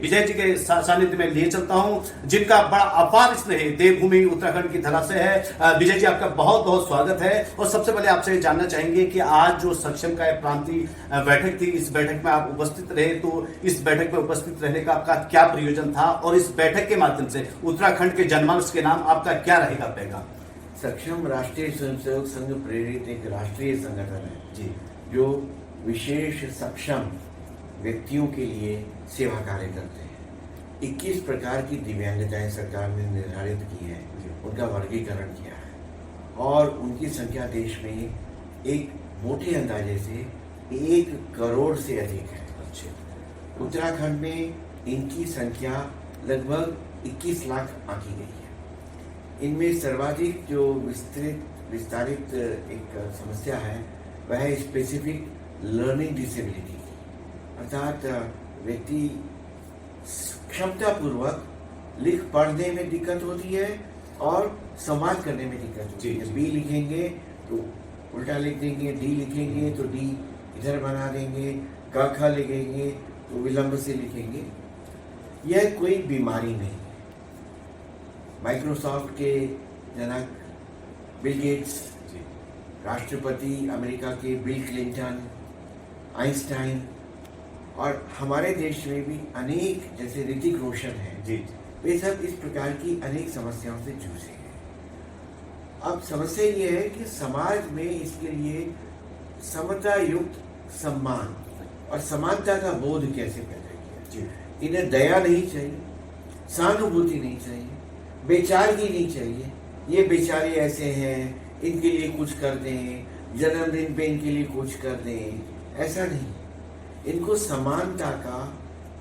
विजय जी के सानिध्य में लिए चलता हूं, जिनका बड़ा अपार स्नेह देवभूमि उत्तराखंड की धरा से है। विजय जी, आपका बहुत बहुत स्वागत है। और सबसे पहले आपसे जानना चाहेंगे कि आज जो सक्षम का प्रांतीय बैठक थी, इस बैठक में आप उपस्थित रहे, तो इस बैठक में उपस्थित रहने का आपका क्या प्रयोजन था और इस बैठक के माध्यम से उत्तराखंड के जनमानस के नाम आपका क्या रहेगा पैगाम? सक्षम राष्ट्रीय स्वयंसेवक संघ प्रेरित एक राष्ट्रीय संगठन है जी, जो विशेष सक्षम व्यक्तियों के लिए सेवा कार्य करते हैं। 21 प्रकार की दिव्यांगताएं सरकार ने निर्धारित की है, उनका वर्गीकरण किया है और उनकी संख्या देश में एक मोटे अंदाजे से 1 करोड़ से अधिक है। उत्तराखंड में इनकी संख्या लगभग 21 लाख आंकी गई है। इनमें सर्वाधिक जो विस्तारित एक समस्या है वह है स्पेसिफिक लर्निंग डिसेबिलिटी, अर्थात व्यक्ति क्षमतापूर्वक लिख पढ़ने में दिक्कत होती है और संवाद करने में दिक्कत होती है। बी लिखेंगे तो उल्टा लिख देंगे, डी लिखेंगे तो डी इधर बना देंगे, क ख लिखेंगे तो विलंब से लिखेंगे। यह कोई बीमारी नहीं है। माइक्रोसॉफ्ट के जनक बिल गेट्स, राष्ट्रपति अमेरिका के बिल क्लिंटन, आइंस्टाइन और हमारे देश में भी अनेक, जैसे ऋतिक रोशन है, वे सब इस प्रकार की अनेक समस्याओं से जूझे हैं। अब समस्या ये है कि समाज में इसके लिए समता युक्त सम्मान और समानता का बोध कैसे पैदा किया। इन्हें दया नहीं चाहिए, सहानुभूति नहीं चाहिए, बेचारगी नहीं चाहिए। ये बेचारे ऐसे हैं, इनके लिए कुछ कर दें, जन्मदिन पे इनके लिए कुछ कर दें, ऐसा नहीं। इनको समानता का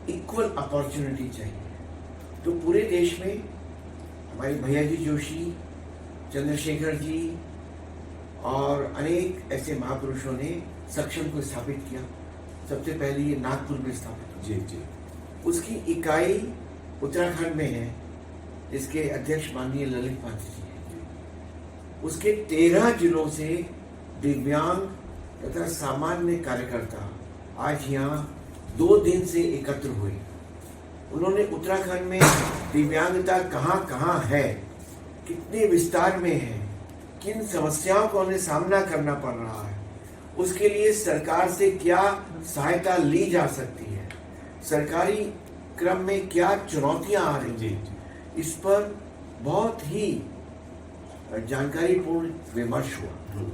इक्वल अपॉर्चुनिटी चाहिए। तो पूरे देश में हमारे भैया जी जोशी, चंद्रशेखर जी और अनेक ऐसे महापुरुषों ने सक्षम को स्थापित किया। सबसे पहले ये नागपुर में स्थापित हुआ। उसकी इकाई उत्तराखंड में है, जिसके अध्यक्ष माननीय ललित पांडे जी हैं। उसके 13 जिलों से दिव्यांग तथा सामान्य कार्यकर्ता आज यहाँ 2 दिन से एकत्र हुए। उन्होंने उत्तराखंड में दिव्यांगता कहाँ कहाँ है, कितने विस्तार में है, किन समस्याओं को उन्हें सामना करना पड़ रहा है, उसके लिए सरकार से क्या सहायता ली जा सकती है, सरकारी क्रम में क्या चुनौतियां आ रही हैं, इस पर बहुत ही जानकारीपूर्ण विमर्श हुआ।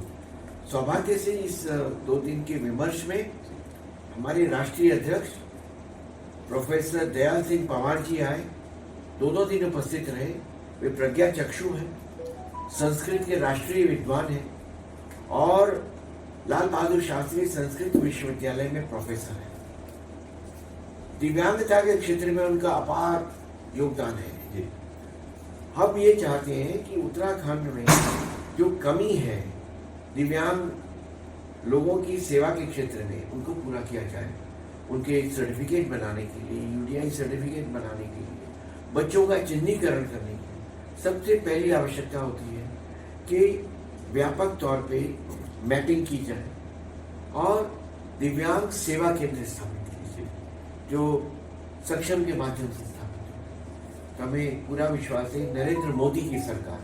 सौभाग्य से इस 2 दिन के विमर्श में हमारे राष्ट्रीय अध्यक्ष प्रोफेसर दयाल सिंह पंवार जी आए, 2 दिन उपस्थित रहे। वे प्रज्ञा चक्षु हैं, संस्कृत के राष्ट्रीय विद्वान हैं और लाल बहादुर शास्त्री संस्कृत विश्वविद्यालय में प्रोफेसर हैं। दिव्यांगता के क्षेत्र में उनका अपार योगदान है। हम ये चाहते हैं कि उत्तराखंड में जो कमी है दिव्यांग लोगों की सेवा के क्षेत्र में, उनको पूरा किया जाए। उनके सर्टिफिकेट बनाने के लिए, यूडीआई सर्टिफिकेट बनाने के लिए, बच्चों का चिन्हीकरण करने के लिए सबसे पहली आवश्यकता होती है कि व्यापक तौर पे मैपिंग की जाए और दिव्यांग सेवा केंद्र स्थापित कीजिए जो सक्षम के माध्यम से स्थापित हो। हमें पूरा विश्वास है नरेंद्र मोदी की सरकार,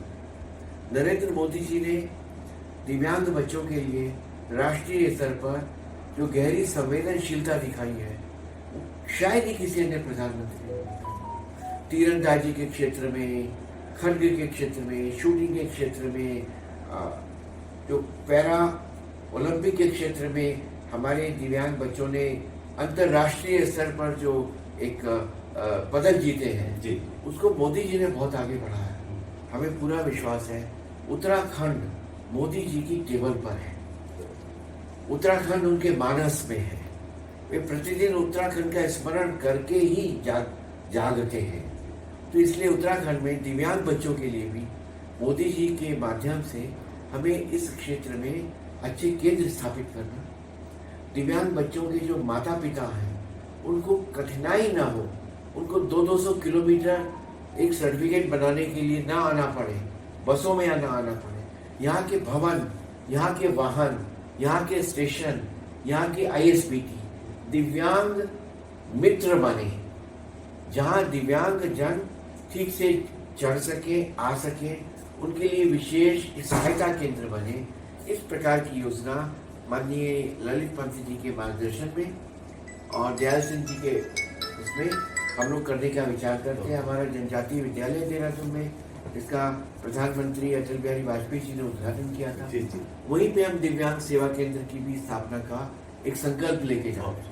नरेंद्र मोदी जी ने दिव्यांग बच्चों के लिए राष्ट्रीय स्तर पर जो गहरी संवेदनशीलता दिखाई है, शायद ही किसी अन्य प्रधानमंत्री ने दिखाई। तीरंदाजी के क्षेत्र में, खड्ग के क्षेत्र में, शूटिंग के क्षेत्र में, जो पैरा ओलंपिक के क्षेत्र में हमारे दिव्यांग बच्चों ने अंतर्राष्ट्रीय स्तर पर जो एक पदक जीते हैं, उसको मोदी जी ने बहुत आगे बढ़ाया है। हमें पूरा विश्वास है उत्तराखंड मोदी जी की टेबल पर है, उत्तराखंड उनके मानस में है। वे प्रतिदिन उत्तराखंड का स्मरण करके ही जागते हैं। तो इसलिए उत्तराखंड में दिव्यांग बच्चों के लिए भी मोदी जी के माध्यम से हमें इस क्षेत्र में अच्छे केंद्र स्थापित करना, दिव्यांग बच्चों के जो माता पिता हैं उनको कठिनाई ना हो, उनको 200 किलोमीटर एक सर्टिफिकेट बनाने के लिए ना आना पड़े, बसों में ना आना पड़े। यहाँ के भवन, यहाँ के वाहन, यहाँ के स्टेशन, यहाँ की ISBT दिव्यांग मित्र बने, जहां दिव्यांग जन ठीक से चढ़ सके, आ सके, उनके लिए विशेष सहायता केंद्र बने। इस प्रकार की योजना माननीय ललित पंत जी के मार्गदर्शन में और दयाल सिंह जी के इसमें हम लोग करने का विचार करते हैं। हमारा जनजातीय विद्यालय देहरादून में, जिसका प्रधानमंत्री अटल बिहारी वाजपेयी जी ने उद्घाटन किया था, वहीं पे हम दिव्यांग सेवा केंद्र की भी स्थापना का एक संकल्प लेके जाओगे।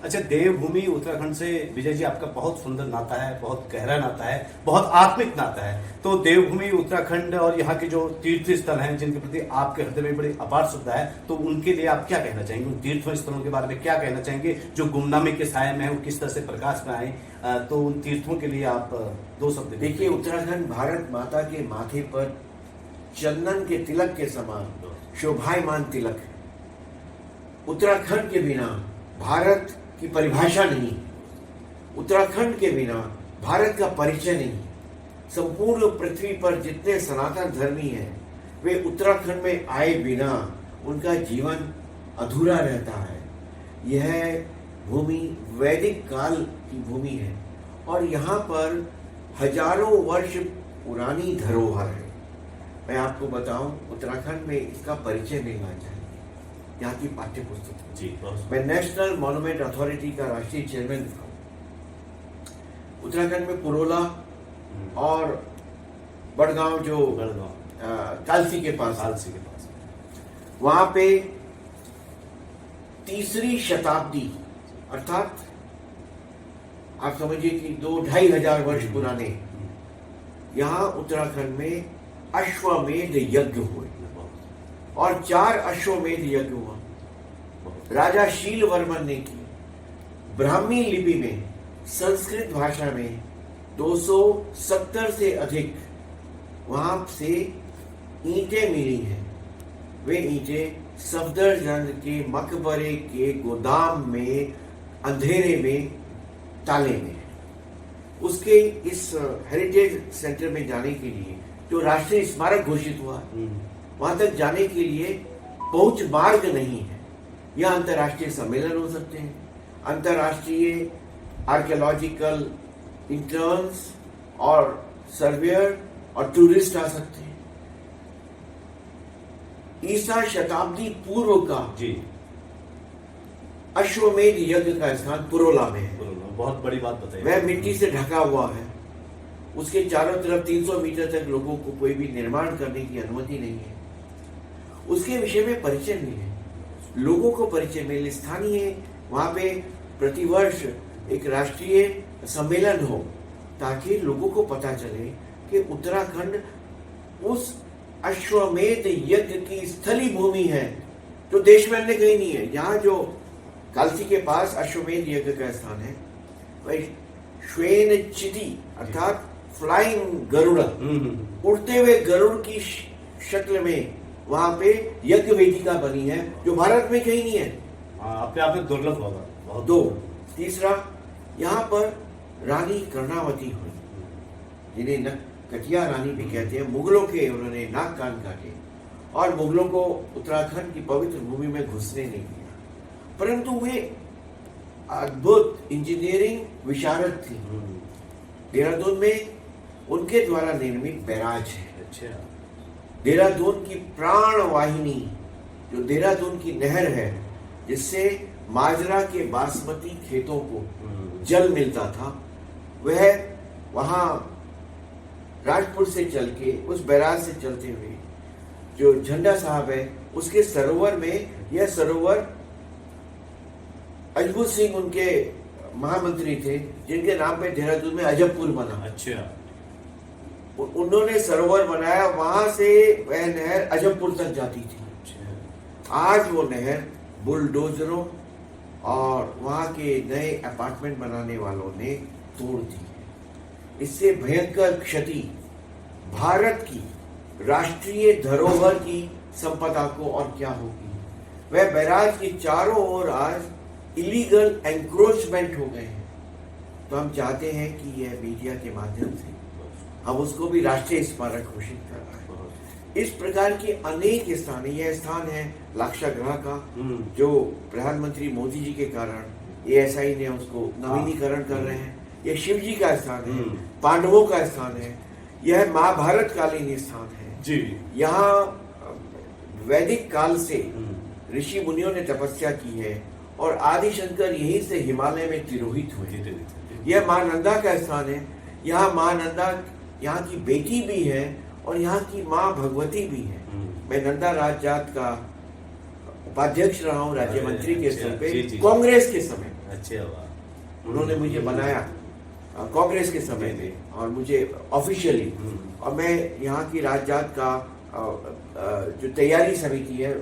अच्छा, देवभूमि उत्तराखंड से विजय जी आपका बहुत सुंदर नाता है, बहुत गहरा नाता है, बहुत आत्मिक नाता है। तो देवभूमि उत्तराखंड और यहाँ के जो तीर्थ स्थल हैं जिनके प्रति आपके हृदय में बड़ी अपार श्रद्धा है, तो उनके लिए आप क्या कहना चाहेंगे? उन तीर्थ स्थलों के बारे में क्या कहना चाहेंगे जो गुमनामी के साये में है, वो किस तरह से प्रकाश में आए? तो उन तीर्थों के लिए आप 2 शब्द देखिए, उत्तराखंड भारत माता के माथे पर चंदन के तिलक के समान शोभायमान तिलक है। उत्तराखंड के बिना भारत की परिभाषा नहीं, उत्तराखंड के बिना भारत का परिचय नहीं। संपूर्ण पृथ्वी पर जितने सनातन धर्मी हैं, वे उत्तराखंड में आए बिना उनका जीवन अधूरा रहता है। यह भूमि वैदिक काल की भूमि है और यहाँ पर हजारों वर्ष पुरानी धरोहर है। मैं आपको बताऊं, उत्तराखंड में इसका परिचय मिलना चाहिए। यहाँ की पाठ्य पुस्तक जी, मैं नेशनल मॉन्यूमेंट अथॉरिटी का राष्ट्रीय चेयरमैन था। उत्तराखंड में पुरोला और बड़गांव, जो कालसी के पास, वहां पे 3री शताब्दी अर्थात आप समझिए कि 2-2.5 हजार वर्ष पुराने यहाँ उत्तराखंड में अश्वमेध यज्ञ हुए और 4 अश्वमेध यज्ञ हुआ। राजा शील वर्मन ने की। ब्राह्मी लिपि में, संस्कृत भाषा में 270 से अधिक वहां से ईंटें मिली हैं। वे ईंटें सफदरजंग के मकबरे के गोदाम में अंधेरे में ताले में है। उसके इस हेरिटेज सेंटर में जाने के लिए, जो राष्ट्रीय स्मारक घोषित हुआ, वहां तक जाने के लिए पहुंच मार्ग नहीं है। यह अंतर्राष्ट्रीय सम्मेलन हो सकते हैं, अंतर्राष्ट्रीय आर्कियोलॉजिकल इंटर्न्स और सर्वेयर और टूरिस्ट आ सकते हैं। ईसा शताब्दी पूर्व का जी अश्वमेध यज्ञ का स्थान पुरोला में है। बहुत बड़ी बात बताई। वह मिट्टी से ढका हुआ है। उसके चारों तरफ 300 मीटर तक लोगों को कोई भी निर्माण करने की अनुमति नहीं है। उसके विषय में परिचय मिले, लोगों को परिचय मिले, स्थानीय वहां पे प्रतिवर्ष एक राष्ट्रीय सम्मेलन हो, ताकि लोगों को पता चले कि उत्तराखंड उस अश्वमेध यज्ञ की स्थली भूमि है जो देश में अन्य कहीं नहीं है। यहाँ जो कालसी के पास अश्वमेध यज्ञ का स्थान है, वह श्वेन चिटी अर्थात फ्लाइंग गरुड़, उड़ते हुए गरुड़ की शक्ल में वहां पे यज्ञ वेदिका बनी है, जो भारत में कहीं नहीं है। अपने आप में दुर्लभ होगा बहुत। 2, तीसरा, यहाँ पर रानी कर्णावती हुई, जिन्हें कटिया रानी भी कहते हैं। मुगलों के उन्होंने नाक कान काटे और मुगलों को उत्तराखंड की पवित्र भूमि में घुसने नहीं दिया, परंतु वे अद्भुत इंजीनियरिंग विशारद थी। देहरादून में उनके द्वारा निर्मित बैराज है। अच्छा। देहरादून की प्राण वाहिनी, जो देहरादून की नहर है, जिससे माजरा के बासमती खेतों को जल मिलता था, वह वहां राजपुर से चल के उस बैराज से चलते हुए जो झंडा साहब है, उसके सरोवर में, यह सरोवर अजबुत सिंह उनके महामंत्री थे, जिनके नाम पे देहरादून में अजबपुर बना। अच्छा। उन्होंने सरोवर बनाया, वहां से वह नहर अजबपुर तक जाती थी। अच्छा। आज वो नहर बुलडोजरों और वहां के नए अपार्टमेंट बनाने वालों ने तोड़ दी है। इससे भयंकर क्षति भारत की राष्ट्रीय धरोहर की संपदा को और क्या होगी। वह बैराज के चारों ओर आज इलीगल एंक्रोचमेंट हो गए हैं। तो हम चाहते हैं कि यह मीडिया के माध्यम से हम उसको भी राष्ट्रीय स्मारक घोषित कर रहा है। इस प्रकार के अनेक स्थान है। यह स्थान है लाक्षागृह का, जो प्रधानमंत्री मोदी जी के कारण ASI ने उसको नवीनीकरण कर रहे हैं। यह शिव जी का स्थान है, पांडवों का स्थान है, यह महाभारत कालीन स्थान है। जी। यहाँ वैदिक काल से ऋषि मुनियों ने तपस्या की है और आदि शंकर यहीं से हिमालय में तिरोहित हुए। यह मां नंदा का स्थान है। यहाँ मां नंदा यहाँ की बेटी भी है और यहाँ की मां भगवती भी है। मैं नंदा राज जात का उपाध्यक्ष रहा हूँ राज्य मंत्री के स्तर पे, कांग्रेस के समय। अच्छा, वाह। उन्होंने मुझे बनाया कांग्रेस के समय में और मुझे ऑफिशियली, और मैं यहाँ की राज जात का जो तैयारी समिति है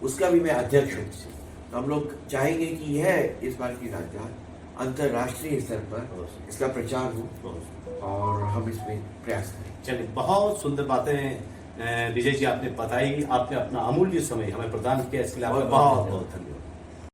उसका भी मैं अध्यक्ष हूँ। तो हम लोग चाहेंगे कि यह इस बार की राज जात अंतर्राष्ट्रीय स्तर पर इसका प्रचार हो और हम इसमें प्रयास करें। चलिए, बहुत सुंदर बातें विजय जी आपने बताई, आपने अपना अमूल्य समय हमें प्रदान किया, इसके लिए आपका बहुत बहुत धन्यवाद।